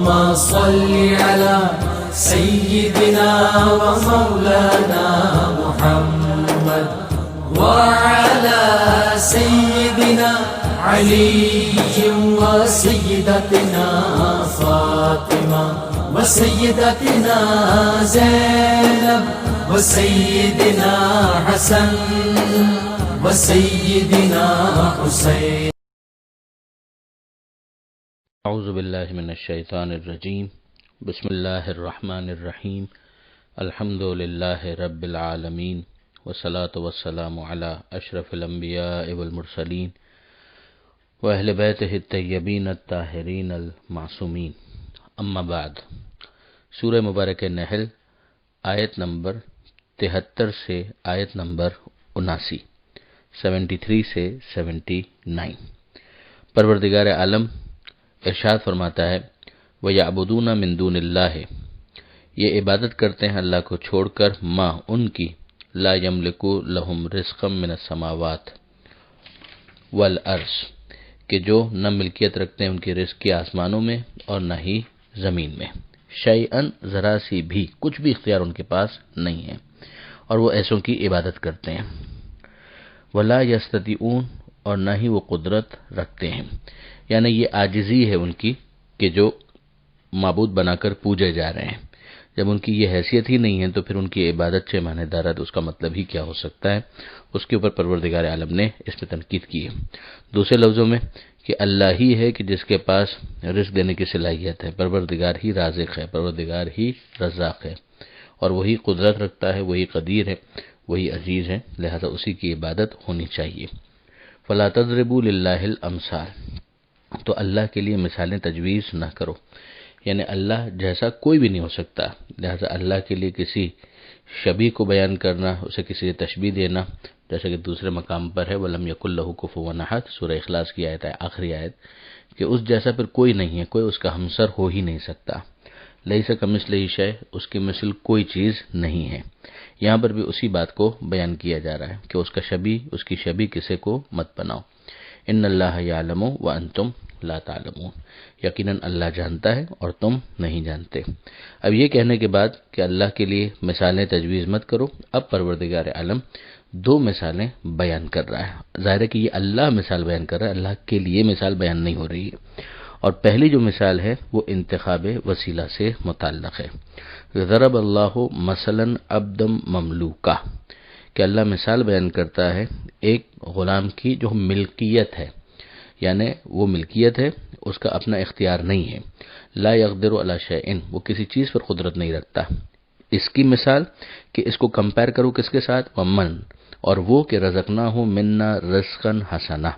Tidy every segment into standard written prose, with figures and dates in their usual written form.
اللهم صل على سيدنا ومولانا محمد وعلى سيدنا علي وسيدتنا فاطمة وسيدتنا زينب وسيدنا حسن وسيدنا حسين. اعوذ باللہ من الشیطان الرجیم. بسم اللہ الرحمن الرحیم. الحمد للہ رب العالمین والصلاة والسلام علی اشرف الانبیاء والمرسلین واہل بیتہ الطیبین الطاہرین المعصومین. اما بعد. سورہ مبارک نحل آیت نمبر 73 سے آیت نمبر 79، 73 سے 79. پروردگار عالم ارشاد فرماتا ہے وَيَعْبُدُونَ مِن دُونِ اللَّهِ، یہ عبادت کرتے ہیں اللہ کو چھوڑ کر، ما ان کی، لا یملکو لہم رزقا من السماوات والارض، کہ جو نہ ملکیت رکھتے ہیں ان کی رزق کی آسمانوں میں اور نہ ہی زمین میں، شیئن ذرا سی بھی، کچھ بھی اختیار ان کے پاس نہیں ہے، اور وہ ایسوں کی عبادت کرتے ہیں. ولا یستطیعون، اور نہ ہی وہ قدرت رکھتے ہیں، یعنی یہ عاجزی ہے ان کی کہ جو معبود بنا کر پوجے جا رہے ہیں. جب ان کی یہ حیثیت ہی نہیں ہے تو پھر ان کی عبادت سے معنی دارت اس کا مطلب ہی کیا ہو سکتا ہے. اس کے اوپر پروردگار عالم نے اس پہ تنقید کی ہے. دوسرے لفظوں میں کہ اللہ ہی ہے کہ جس کے پاس رزق دینے کی صلاحیت ہے، پروردگار ہی رازق ہے، پروردگار ہی رزاق ہے، اور وہی قدرت رکھتا ہے، وہی قدیر ہے، وہی عزیز ہے، لہذا اسی کی عبادت ہونی چاہیے. فلا تضربوا للہ الامثال، تو اللہ کے لیے مثالیں تجویز نہ کرو، یعنی اللہ جیسا کوئی بھی نہیں ہو سکتا، لہذا اللہ کے لیے کسی شبیہ کو بیان کرنا، اسے کسی تشبیہ دینا، جیسا کہ دوسرے مقام پر ہے وَلَمْ يَكُنْ لَهُ كُفُوًا أَحَدٌ، سورہ اخلاص کی آیت ہے، آخری آیت، کہ اس جیسا پھر کوئی نہیں ہے، کوئی اس کا ہمسر ہو ہی نہیں سکتا. لَيْسَ كَمِثْلِهِ شَيْءٌ، اس کی مثل کوئی چیز نہیں ہے. یہاں پر بھی اسی بات کو بیان کیا جا رہا ہے کہ اس کا شبیہ، اس کی شبیہ کسی کو مت بناؤ. ان اللہ یعلم وانتم لا تعلمون، یقیناً اللہ جانتا ہے اور تم نہیں جانتے. اب یہ کہنے کے بعد کہ اللہ کے لیے مثالیں تجویز مت کرو، اب پروردگار عالم دو مثالیں بیان کر رہا ہے. ظاہر ہے کہ یہ اللہ مثال بیان کر رہا ہے، اللہ کے لیے مثال بیان نہیں ہو رہی ہے. اور پہلی جو مثال ہے وہ انتخاب وسیلہ سے متعلق ہے. ضرب اللہ مثلا عبدا مملوکا، کہ اللہ مثال بیان کرتا ہے ایک غلام کی جو ملکیت ہے، یعنی وہ ملکیت ہے، اس کا اپنا اختیار نہیں ہے. لا یقدر علی شیء، وہ کسی چیز پر قدرت نہیں رکھتا. اس کی مثال کہ اس کو کمپیئر کرو کس کے ساتھ، ومن، اور وہ کہ رزقناہ منا رزقا حسنا،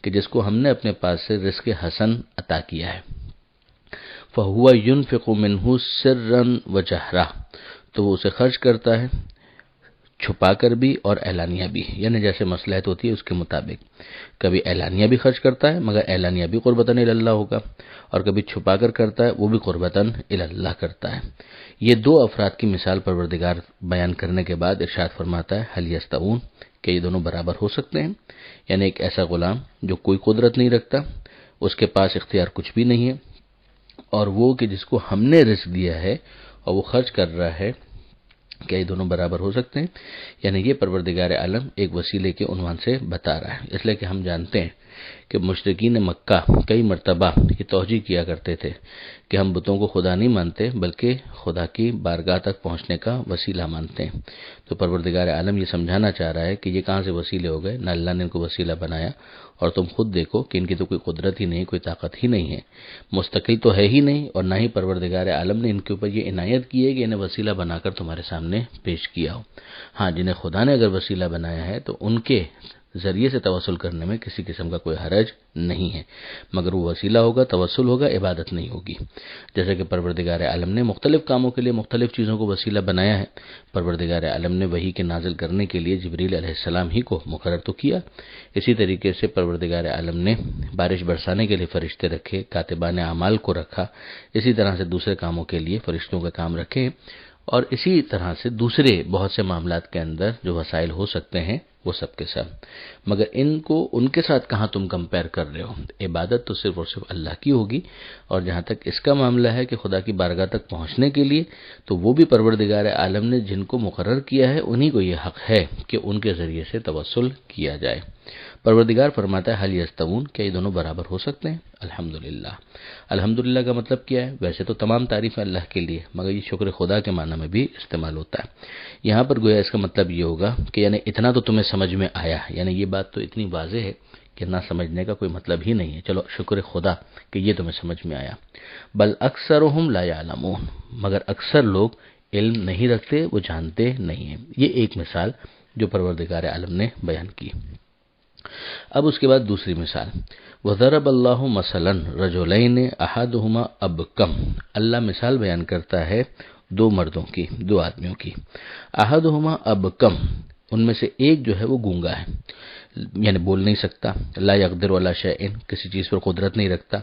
کہ جس کو ہم نے اپنے پاس سے رزق حسن عطا کیا ہے. فہو ینفق منہ سرا وجہرا، تو وہ اسے خرچ کرتا ہے چھپا کر بھی اور اعلانیہ بھی، یعنی جیسے مصلحت ہوتی ہے اس کے مطابق. کبھی اعلانیہ بھی خرچ کرتا ہے مگر اعلانیہ بھی قربتاً الی اللہ ہوگا، اور کبھی چھپا کر کرتا ہے وہ بھی قربتاً الی اللہ کرتا ہے. یہ دو افراد کی مثال پروردگار بیان کرنے کے بعد ارشاد فرماتا ہے هل یستوون، کہ یہ دونوں برابر ہو سکتے ہیں. یعنی ایک ایسا غلام جو کوئی قدرت نہیں رکھتا، اس کے پاس اختیار کچھ بھی نہیں ہے، اور وہ کہ جس کو ہم نے رزق دیا ہے اور وہ خرچ کر رہا ہے، کیا یہ دونوں برابر ہو سکتے ہیں؟ یعنی یہ پروردگار عالم ایک وسیلے کے عنوان سے بتا رہا ہے. اس لیے کہ ہم جانتے ہیں کہ مشرکین مکہ کئی مرتبہ یہ توجیہ کیا کرتے تھے کہ ہم بتوں کو خدا نہیں مانتے بلکہ خدا کی بارگاہ تک پہنچنے کا وسیلہ مانتے ہیں. تو پروردگار عالم یہ سمجھانا چاہ رہا ہے کہ یہ کہاں سے وسیلے ہو گئے، نہ اللہ نے ان کو وسیلہ بنایا، اور تم خود دیکھو کہ ان کی تو کوئی قدرت ہی نہیں، کوئی طاقت ہی نہیں ہے، مستقل تو ہے ہی نہیں، اور نہ ہی پروردگار عالم نے ان کے اوپر یہ عنایت کی ہے کہ انہیں وسیلہ بنا کر تمہارے سامنے پیش کیا ہو. ہاں، جنہیں خدا نے اگر وسیلہ بنایا ہے تو ان کے ذریعے سے توسل کرنے میں کسی قسم کا کوئی حرج نہیں ہے، مگر وہ وسیلہ ہوگا، توسل ہوگا، عبادت نہیں ہوگی. جیسے کہ پروردگار عالم نے مختلف کاموں کے لیے مختلف چیزوں کو وسیلہ بنایا ہے. پروردگار عالم نے وحی کے نازل کرنے کے لیے جبریل علیہ السلام ہی کو مقرر تو کیا، اسی طریقے سے پروردگار عالم نے بارش برسانے کے لیے فرشتے رکھے، کاتبان اعمال کو رکھا، اسی طرح سے دوسرے کاموں کے لیے فرشتوں کا کام رکھے، اور اسی طرح سے دوسرے بہت سے معاملات کے اندر جو وسائل ہو سکتے ہیں وہ سب کے سب، مگر ان کو ان کے ساتھ کہاں تم کمپیر کر رہے ہو؟ عبادت تو صرف اور صرف اللہ کی ہوگی، اور جہاں تک اس کا معاملہ ہے کہ خدا کی بارگاہ تک پہنچنے کے لیے تو وہ بھی پروردگار عالم نے جن کو مقرر کیا ہے انہی کو یہ حق ہے کہ ان کے ذریعے سے توسل کیا جائے۔ پروردگار فرماتا ہے حل یستوون، کیا یہ دونوں برابر ہو سکتے ہیں؟ الحمدللہ۔ الحمدللہ کا مطلب کیا ہے؟ ویسے تو تمام تعریف اللہ کے لیے، مگر یہ شکر خدا کے معنی میں بھی استعمال ہوتا ہے۔ یہاں پر گویا اس کا مطلب یہ ہوگا کہ یعنی اتنا تو تمہیں سمجھ میں آیا، یعنی یہ بات تو اتنی واضح ہے کہ نہ سمجھنے کا کوئی مطلب ہی نہیں ہے، چلو شکر خدا کہ یہ تمہیں سمجھ میں آیا۔ بل اکثرهم لا يعلمون، مگر اکثر لوگ علم نہیں رکھتے، وہ جانتے نہیں ہیں۔ یہ ایک مثال جو پروردگار عالم نے بیان کی۔ اب اس کے بعد دوسری مثال، وَضَرَبَ اللَّهُ مَثَلًا رَجُلَيْنِ أَحَدُهُمَا أَبْكَمُ، اللہ مثال بیان کرتا ہے دو مردوں کی، دو آدمیوں کی۔ أَحَدُهُمَا أَبْكَمُ، ان میں سے ایک جو ہے وہ گونگا ہے، یعنی بول نہیں سکتا، لا يقدر ولا شيء، کسی چیز پر قدرت نہیں رکھتا،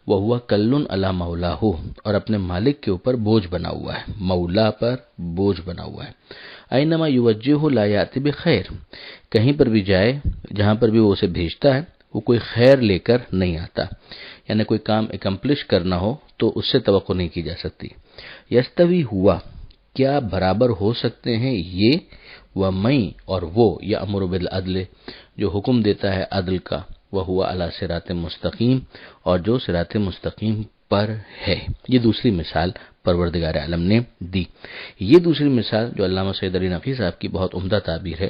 وَهُوَ كَلٌّ عَلَى مَوْلَاهُ، اور اپنے مالک کے اوپر بوجھ بنا ہوا ہے، مولا پر بوجھ بنا ہوا ہے۔ اینما یوجہہ لا یأتی بخیر، کہیں پر بھی جائے، جہاں پر بھی وہ اسے بھیجتا ہے وہ کوئی خیر لے کر نہیں آتا، یعنی کوئی کام اکمپلش کرنا ہو تو اس سے توقع نہیں کی جا سکتی۔ یستوی ہوا، کیا برابر ہو سکتے ہیں یہ، وَمَن، اور وہ، یأمر بالعدل، جو حکم دیتا ہے عدل کا، وَهُوَ عَلَى صراط مستقیم، اور جو صراط مستقیم پر ہے۔ یہ دوسری مثال پروردگار عالم نے دی۔ یہ دوسری مثال جو علامہ سید علی نقوی صاحب کی بہت عمدہ تعبیر ہے،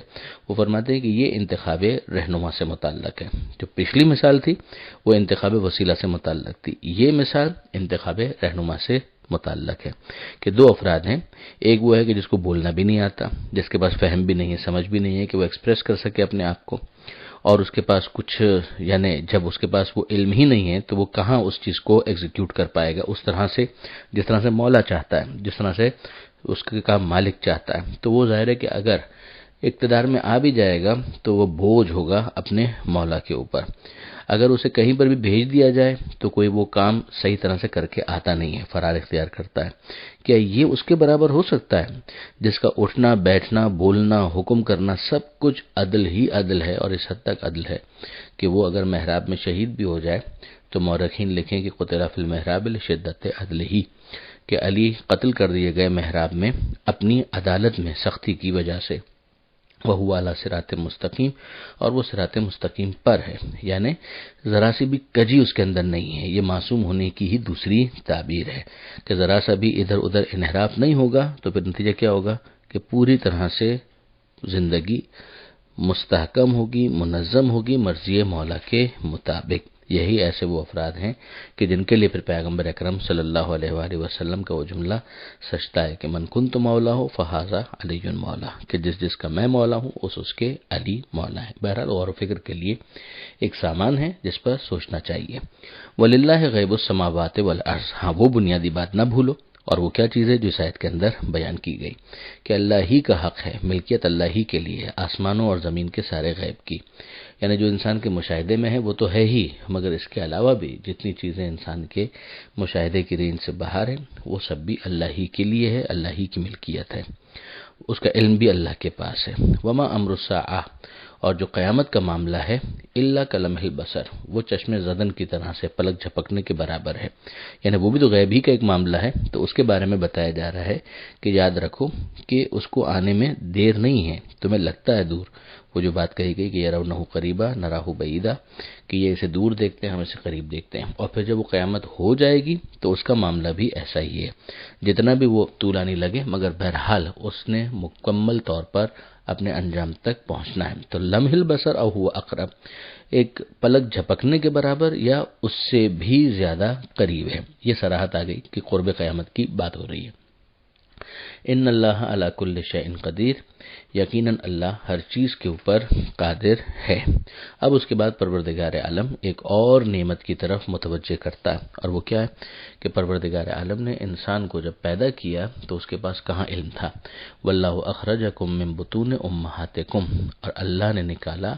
وہ فرماتے ہیں کہ یہ انتخاب رہنما سے متعلق ہے۔ جو پچھلی مثال تھی وہ انتخاب وسیلہ سے متعلق تھی، یہ مثال انتخاب رہنما سے متعلق ہے کہ دو افراد ہیں، ایک وہ ہے کہ جس کو بولنا بھی نہیں آتا، جس کے پاس فہم بھی نہیں ہے، سمجھ بھی نہیں ہے کہ وہ ایکسپریس کر سکے اپنے آپ کو، اور اس کے پاس کچھ، یعنی جب اس کے پاس وہ علم ہی نہیں ہے تو وہ کہاں اس چیز کو ایگزیکیوٹ کر پائے گا اس طرح سے جس طرح سے مولا چاہتا ہے، جس طرح سے اس کا مالک چاہتا ہے۔ تو وہ ظاہر ہے کہ اگر اقتدار میں آ بھی جائے گا تو وہ بوجھ ہوگا اپنے مولا کے اوپر۔ اگر اسے کہیں پر بھی بھیج دیا جائے تو کوئی وہ کام صحیح طرح سے کر کے آتا نہیں ہے، فرار اختیار کرتا ہے۔ کیا یہ اس کے برابر ہو سکتا ہے جس کا اٹھنا بیٹھنا بولنا حکم کرنا سب کچھ عدل ہی عدل ہے، اور اس حد تک عدل ہے کہ وہ اگر محراب میں شہید بھی ہو جائے تو مورخین لکھیں کہ قتل فی المحراب لشدت عدل ہی، کہ علی قتل کر دیے گئے محراب میں اپنی عدالت میں سختی کی وجہ سے، وَهُوَ عَلَى صراط مستقیم، اور وہ صراط مستقیم پر ہے، یعنی ذرا سی بھی کجی اس کے اندر نہیں ہے۔ یہ معصوم ہونے کی ہی دوسری تعبیر ہے کہ ذرا سا بھی ادھر ادھر انحراف نہیں ہوگا تو پھر نتیجہ کیا ہوگا کہ پوری طرح سے زندگی مستحکم ہوگی، منظم ہوگی مرضی مولا کے مطابق۔ یہی ایسے وہ افراد ہیں کہ جن کے لیے پھر پیغمبر اکرم صلی اللہ علیہ وآلہ وسلم کا وہ جملہ سچتا ہے کہ من کنت مولا ہو فہذا علی مولا، کہ جس کا میں مولا ہوں اس کے علی مولا ہے۔ بہرحال غور و فکر کے لیے ایک سامان ہے جس پر سوچنا چاہیے۔ وَلِلَّهِ غیب السماوات والارض، ہاں وہ بنیادی بات نہ بھولو، اور وہ کیا چیز ہے جو اس آیت کے اندر بیان کی گئی کہ اللہ ہی کا حق ہے، ملکیت اللہ ہی کے لیے ہے، آسمانوں اور زمین کے سارے غیب کی، یعنی جو انسان کے مشاہدے میں ہے وہ تو ہے ہی، مگر اس کے علاوہ بھی جتنی چیزیں انسان کے مشاہدے کی رینج سے باہر ہیں وہ سب بھی اللہ ہی کے لیے ہے، اللہ ہی کی ملکیت ہے، اس کا علم بھی اللہ کے پاس ہے۔ وما امر الساعہ، اور جو قیامت کا معاملہ ہے، الا کلمح البصر، وہ چشم زدن کی طرح سے پلک جھپکنے کے برابر ہے، یعنی وہ بھی تو غیب ہی کا ایک معاملہ ہے، تو اس کے بارے میں بتایا جا رہا ہے کہ یاد رکھو کہ اس کو آنے میں دیر نہیں ہے، تمہیں لگتا ہے دور، وہ جو بات کہی گئی کہ یرونہ قریبا نراہ بعیدا، کہ یہ اسے دور دیکھتے ہیں ہم اسے قریب دیکھتے ہیں، اور پھر جب وہ قیامت ہو جائے گی تو اس کا معاملہ بھی ایسا ہی ہے، جتنا بھی وہ طولانی لگے مگر بہرحال اس نے مکمل طور پر اپنے انجام تک پہنچنا ہے۔ تو لمح البصر او هو اقرب، ایک پلک جھپکنے کے برابر یا اس سے بھی زیادہ قریب ہے، یہ صراحت آ گئی کہ قرب قیامت کی بات ہو رہی ہے۔ ان اللہ علی کل شیء قدیر، یقیناً اللہ ہر چیز کے اوپر قادر ہے۔ اب اس کے بعد پروردگار عالم ایک اور نعمت کی طرف متوجہ کرتا ہے، اور وہ کیا ہے کہ پروردگار عالم نے انسان کو جب پیدا کیا تو اس کے پاس کہاں علم تھا۔ واللہ اخرجکم من بطون امہاتکم، اور اللہ نے نکالا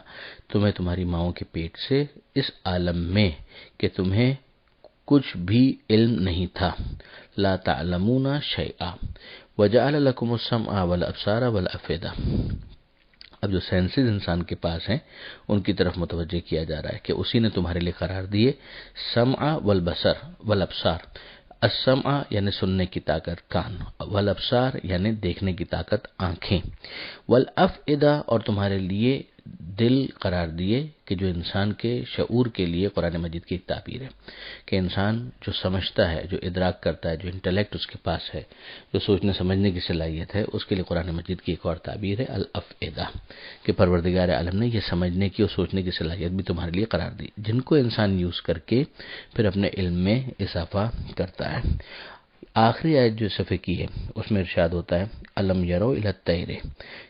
تمہیں تمہاری ماؤں کے پیٹ سے اس عالم میں کہ تمہیں کچھ بھی علم نہیں تھا، لا تعلمون شیئا، وجعل لکم السمع والابصار والافئدہ، اب جو سینسز انسان کے پاس ہیں ان کی طرف متوجہ کیا جا رہا ہے کہ اسی نے تمہارے لیے قرار دیے سمع والبصر والابصار. السمع یعنی سننے کی طاقت کان، والابصار یعنی دیکھنے کی طاقت آنکھیں، والافئدہ اور تمہارے لیے دل قرار دیے کہ جو انسان کے شعور کے لیے قرآن مجید کی ایک تعبیر ہے کہ انسان جو سمجھتا ہے، جو ادراک کرتا ہے، جو انٹلیکٹ اس کے پاس ہے، جو سوچنے سمجھنے کی صلاحیت ہے، اس کے لیے قرآن مجید کی ایک اور تعبیر ہے الافئدہ، کہ پروردگار عالم نے یہ سمجھنے کی اور سوچنے کی صلاحیت بھی تمہارے لیے قرار دی، جن کو انسان یوز کر کے پھر اپنے علم میں اضافہ کرتا ہے. آخری آیت جو صفحے کی ہے اس میں ارشاد ہوتا ہے الم یرو الی الطیر،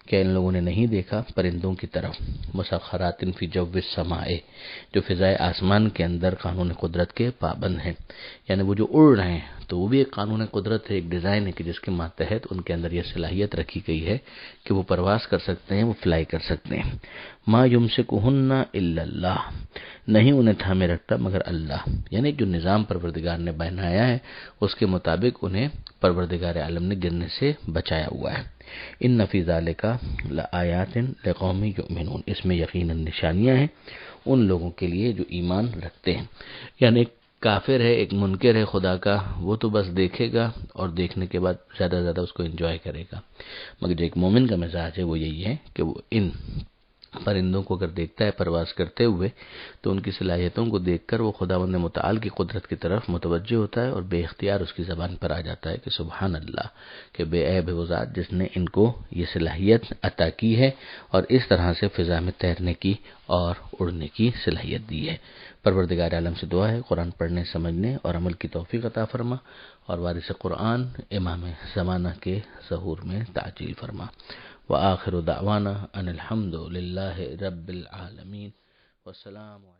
کہ ان لوگوں نے نہیں دیکھا پرندوں کی طرف، مسخرات فی جو السماء، جو فضائے آسمان کے اندر قانون قدرت کے پابند ہیں، یعنی وہ جو اڑ رہے ہیں تو وہ بھی ایک قانون قدرت ہے، ایک ڈیزائن ہے کہ جس کے ماتحت ان کے اندر یہ صلاحیت رکھی گئی ہے کہ وہ پرواز کر سکتے ہیں، وہ فلائی کر سکتے ہیں. ما یمسکہن الا اللہ، نہیں انہیں تھامے رکھتا مگر اللہ، یعنی جو نظام پروردگار نے بنایا ہے اس کے مطابق انہیں پروردگار عالم نے گرنے سے بچایا ہوا ہے. ان فی ذالک لآیات لقوم یؤمنون، اس میں یقیناً نشانیاں ہیں ان لوگوں کے لیے جو ایمان رکھتے ہیں. یعنی ایک کافر ہے، ایک منکر ہے خدا کا، وہ تو بس دیکھے گا اور دیکھنے کے بعد زیادہ سے زیادہ اس کو انجوائے کرے گا، مگر جو ایک مومن کا مزاج ہے وہ یہی ہے کہ وہ ان پرندوں کو اگر دیکھتا ہے پرواز کرتے ہوئے تو ان کی صلاحیتوں کو دیکھ کر وہ خداوند متعال کی قدرت کی طرف متوجہ ہوتا ہے اور بے اختیار اس کی زبان پر آ جاتا ہے کہ سبحان اللہ، کہ بے عیب ہے وہ ذات جس نے ان کو یہ صلاحیت عطا کی ہے اور اس طرح سے فضا میں تیرنے کی اور اڑنے کی صلاحیت دی ہے. پروردگار عالم سے دعا ہے قرآن پڑھنے، سمجھنے اور عمل کی توفیق عطا فرما، اور وارث قرآن امام زمانہ کے ظہور میں تعجیل فرما. وآخر دعوانا ان الحمد للہ رب العالمین، والسلام علیکم.